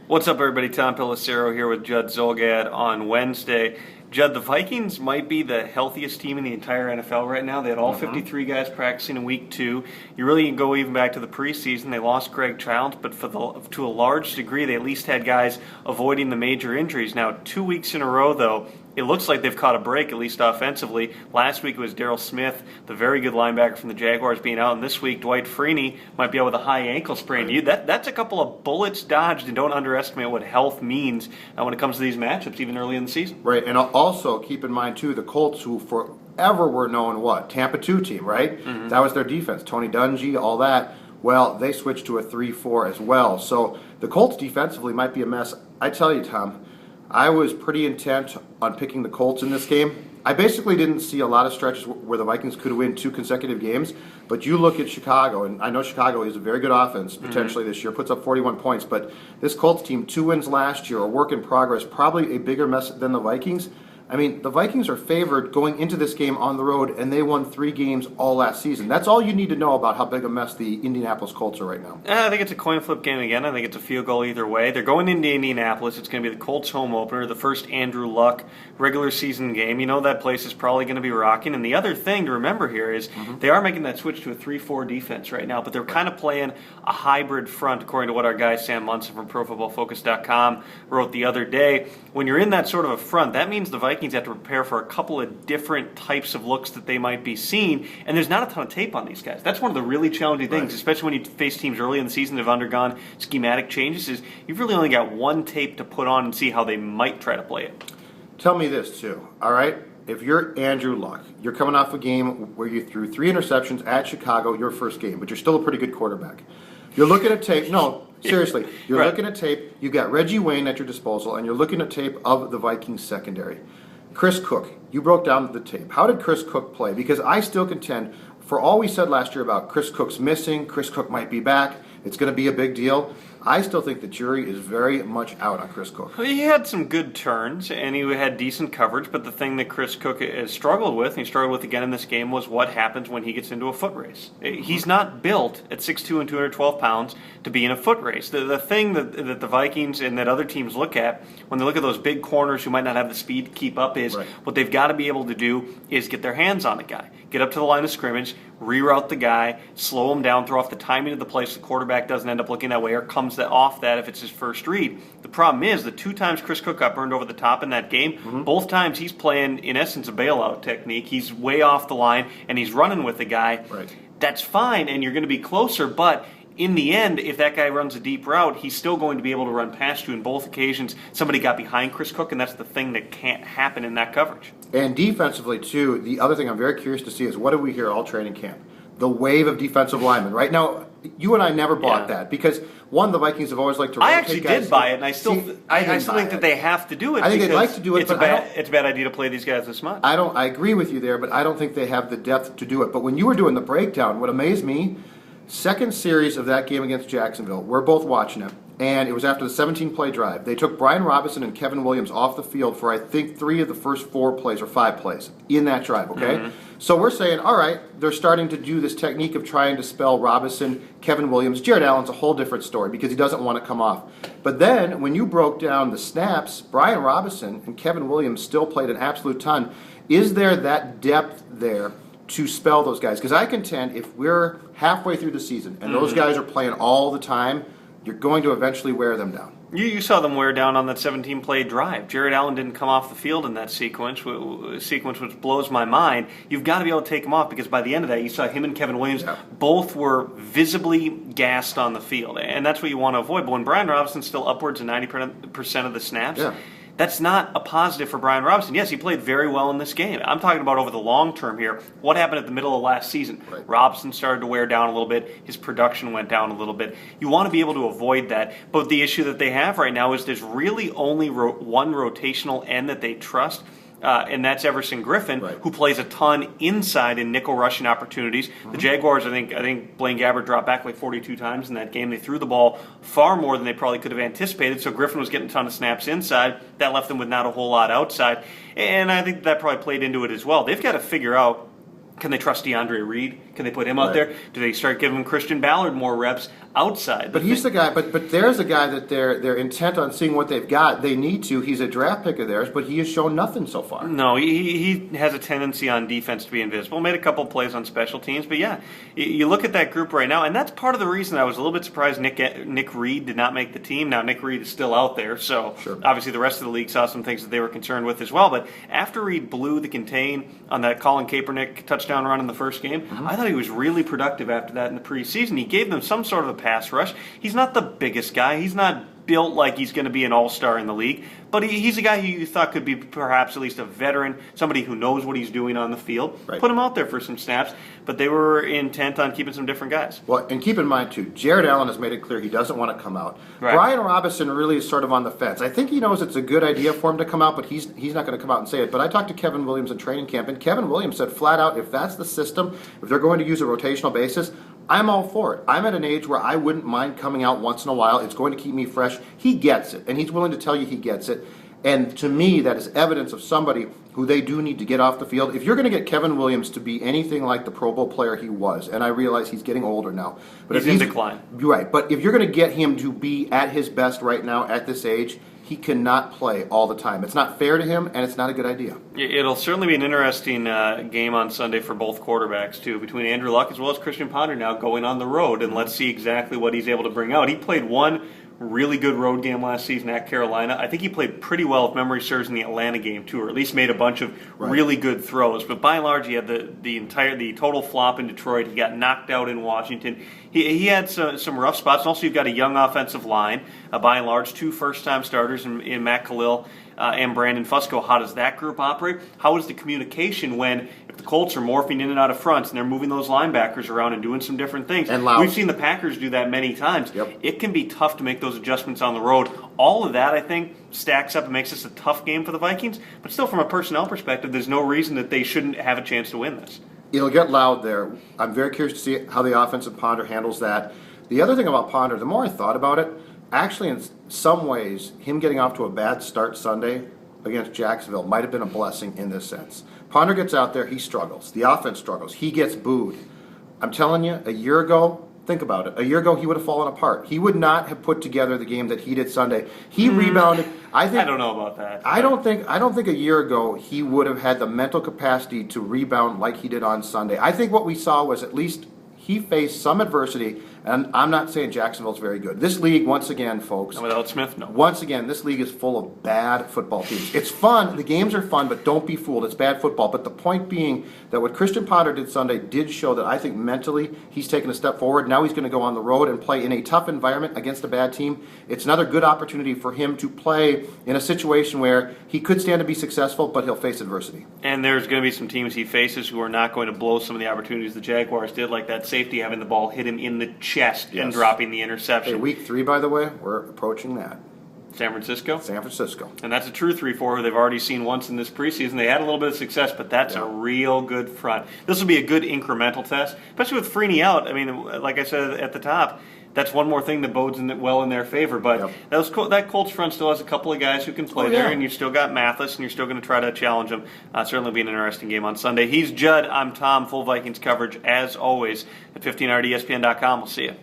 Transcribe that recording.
What's up, everybody? Tom Pelissero here with Judd Zulgad on Wednesday. Judd, the Vikings might be the healthiest team in the entire NFL right now. They had all 53 guys practicing in week 2. You really can go even back to the preseason. They lost Greg Childs, but to a large degree, they at least had guys avoiding the major injuries. Now, 2 weeks in a row, though, it looks like they've caught a break, at least offensively. Last week it was Darryl Smith, the very good linebacker from the Jaguars, being out. And this week, Dwight Freeney might be out with a high ankle sprain. That's a couple of bullets dodged, and don't underestimate what health means when it comes to these matchups, even early in the season. Right, and also keep in mind, too, the Colts, who forever were known, Tampa 2 team, right? Mm-hmm. That was their defense. Tony Dungy, all that. Well, they switched to a 3-4 as well. So the Colts defensively might be a mess. I tell you, Tom, I was pretty intent on picking the Colts in this game. I basically didn't see a lot of stretches where the Vikings could win 2 consecutive games, but you look at Chicago, and I know Chicago is a very good offense potentially this year, puts up 41 points, but this Colts team, 2 wins last year, a work in progress, probably a bigger mess than the Vikings. I mean, the Vikings are favored going into this game on the road, and they won 3 games all last season. That's all you need to know about how big a mess the Indianapolis Colts are right now. I think it's a coin flip game again. I think it's a field goal either way. They're going into Indianapolis. It's going to be the Colts home opener, the first Andrew Luck regular season game. You know that place is probably going to be rocking. And the other thing to remember here is they are making that switch to a 3-4 defense right now, but they're kind of playing a hybrid front, according to what our guy Sam Munson from ProFootballFocus.com wrote the other day. When you're in that sort of a front, that means the Vikings have to prepare for a couple of different types of looks that they might be seeing, and there's not a ton of tape on these guys. That's one of the really challenging things, especially when you face teams early in the season that have undergone schematic changes, is you've really only got one tape to put on and see how they might try to play it. Tell me this, too, all right? If you're Andrew Luck, you're coming off a game where you threw 3 interceptions at Chicago, your first game, but you're still a pretty good quarterback. You're looking at tape. No, seriously. You're looking at tape. You've got Reggie Wayne at your disposal, and you're looking at tape of the Vikings secondary. Chris Cook, you broke down the tape. How did Chris Cook play? Because I still contend, for all we said last year about Chris Cook's missing, Chris Cook might be back, it's going to be a big deal, I still think the jury is very much out on Chris Cook. He had some good turns, and he had decent coverage, but the thing that Chris Cook has struggled with, and he struggled with again in this game, was what happens when he gets into a foot race. He's not built at 6'2" and 212 pounds to be in a foot race. The thing that the Vikings and that other teams look at when they look at those big corners who might not have the speed to keep up is what they've got to be able to do is get their hands on the guy. Get up to the line of scrimmage, reroute the guy, slow him down, throw off the timing of the play so the quarterback doesn't end up looking that way or comes off that if it's his first read. The problem is the 2 times Chris Cook got burned over the top in that game, both times he's playing, in essence, a bailout technique. He's way off the line, and he's running with the guy. That's fine, and you're going to be closer, but in the end, if that guy runs a deep route, he's still going to be able to run past you. In both occasions, somebody got behind Chris Cook, and that's the thing that can't happen in that coverage. And defensively, too, the other thing I'm very curious to see is what do we hear all training camp? The wave of defensive linemen. Right now, you and I never bought that because, one, the Vikings have always liked to rotate guys. I actually did buy it, and I still think that they have to do it. I think they'd like to do it, it's a bad idea to play these guys this much. I agree with you there, but I don't think they have the depth to do it. But when you were doing the breakdown, what amazed me, second series of that game against Jacksonville, we're both watching it, and it was after the 17-play drive. They took Brian Robinson and Kevin Williams off the field for, I think, 3 of the first 4 plays or 5 plays in that drive, okay? So we're saying, all right, they're starting to do this technique of trying to spell Robinson, Kevin Williams. Jared Allen's a whole different story because he doesn't want to come off. But then when you broke down the snaps, Brian Robinson and Kevin Williams still played an absolute ton. Is there that depth there to spell those guys? Because I contend if we're halfway through the season and those guys are playing all the time, you're going to eventually wear them down. You saw them wear down on that 17-play drive. Jared Allen didn't come off the field in that sequence which blows my mind. You've got to be able to take him off because by the end of that, you saw him and Kevin Williams both were visibly gassed on the field, and that's what you want to avoid. But when Brian Robinson's still upwards of 90% of the snaps, that's not a positive for Brian Robinson. Yes, he played very well in this game. I'm talking about over the long term here. What happened at the middle of last season? Robinson started to wear down a little bit. His production went down a little bit. You want to be able to avoid that. But the issue that they have right now is there's really only one rotational end that they trust. And that's Everson Griffin, who plays a ton inside in nickel rushing opportunities. The Jaguars, I think Blaine Gabbert dropped back like 42 times in that game. They threw the ball far more than they probably could have anticipated, so Griffin was getting a ton of snaps inside. That left them with not a whole lot outside, and I think that probably played into it as well. They've got to figure out, can they trust DeAndre Reed? Can they put him out there? Do they start giving Christian Ballard more reps outside? But he's the guy. But there's a guy that they're intent on seeing what they've got. They need to. He's a draft pick of theirs, but he has shown nothing so far. No, he has a tendency on defense to be invisible. Made a couple plays on special teams, but yeah, you look at that group right now, and that's part of the reason I was a little bit surprised Nick Reed did not make the team. Now Nick Reed is still out there, so obviously the rest of the league saw some things that they were concerned with as well. But after Reed blew the contain on that Colin Kaepernick touchdown run in the first game, I thought he was really productive after that in the preseason. He gave them some sort of a pass rush. He's not the biggest guy. He's not built like he's going to be an all-star in the league, but he's a guy who you thought could be perhaps at least a veteran, somebody who knows what he's doing on the field. Right. Put him out there for some snaps, but they were intent on keeping some different guys. Well, and keep in mind, too, Jared Allen has made it clear he doesn't want to come out. Right. Brian Robinson really is sort of on the fence. I think he knows it's a good idea for him to come out, but he's not going to come out and say it. But I talked to Kevin Williams in training camp, and Kevin Williams said flat out, if that's the system, if they're going to use a rotational basis, I'm all for it. I'm at an age where I wouldn't mind coming out once in a while. It's going to keep me fresh. He gets it, and he's willing to tell you he gets it. And to me, that is evidence of somebody who they do need to get off the field. If you're going to get Kevin Williams to be anything like the Pro Bowl player he was, and I realize he's getting older now. But he's in decline. Right, but if you're going to get him to be at his best right now at this age, he cannot play all the time. It's not fair to him, and it's not a good idea. It'll certainly be an interesting game on Sunday for both quarterbacks, too, between Andrew Luck as well as Christian Ponder now going on the road, and let's see exactly what he's able to bring out. He played one really good road game last season at Carolina. I think he played pretty well, if memory serves, in the Atlanta game, too, or at least made a bunch of really good throws. But by and large, he had the total flop in Detroit. He got knocked out in Washington. He had some rough spots. And also, you've got a young offensive line, by and large, 2 first-time starters in Matt Khalil and Brandon Fusco. How does that group operate? How is the communication when if the Colts are morphing in and out of fronts and they're moving those linebackers around and doing some different things? And loud. We've seen the Packers do that many times. Yep. It can be tough to make those adjustments on the road. All of that, I think, stacks up and makes this a tough game for the Vikings. But still, from a personnel perspective, there's no reason that they shouldn't have a chance to win this. It'll get loud there. I'm very curious to see how the offensive Ponder handles that. The other thing about Ponder, the more I thought about it, actually in some ways, him getting off to a bad start Sunday against Jacksonville might have been a blessing in this sense. Ponder gets out there, he struggles. The offense struggles. He gets booed. I'm telling you, a year ago, think about it. A year ago, he would have fallen apart. He would not have put together the game that he did Sunday. He rebounded. I don't know about that. I don't think a year ago he would have had the mental capacity to rebound like he did on Sunday. I think what we saw was at least he faced some adversity, and I'm not saying Jacksonville's very good. This league, once again, folks. And without Smith, no. Once again, this league is full of bad football teams. It's fun. The games are fun, but don't be fooled. It's bad football. But the point being that what Christian Ponder did Sunday did show that I think mentally he's taken a step forward. Now he's going to go on the road and play in a tough environment against a bad team. It's another good opportunity for him to play in a situation where he could stand to be successful, but he'll face adversity. And there's going to be some teams he faces who are not going to blow some of the opportunities the Jaguars did, like that safety having the ball hit him in the chest and dropping the interception. Hey, week 3, by the way, we're approaching that. San Francisco? San Francisco. And that's a true 3-4 who they've already seen once in this preseason. They had a little bit of success, but that's a real good front. This will be a good incremental test, especially with Freeney out. I mean, like I said at the top, that's one more thing that bodes well in their favor. But that Colts front still has a couple of guys who can play there, and you've still got Mathis, and you're still going to try to challenge them. Certainly be an interesting game on Sunday. He's Judd. I'm Tom. Full Vikings coverage, as always, at 1500ESPN.com. We'll see you.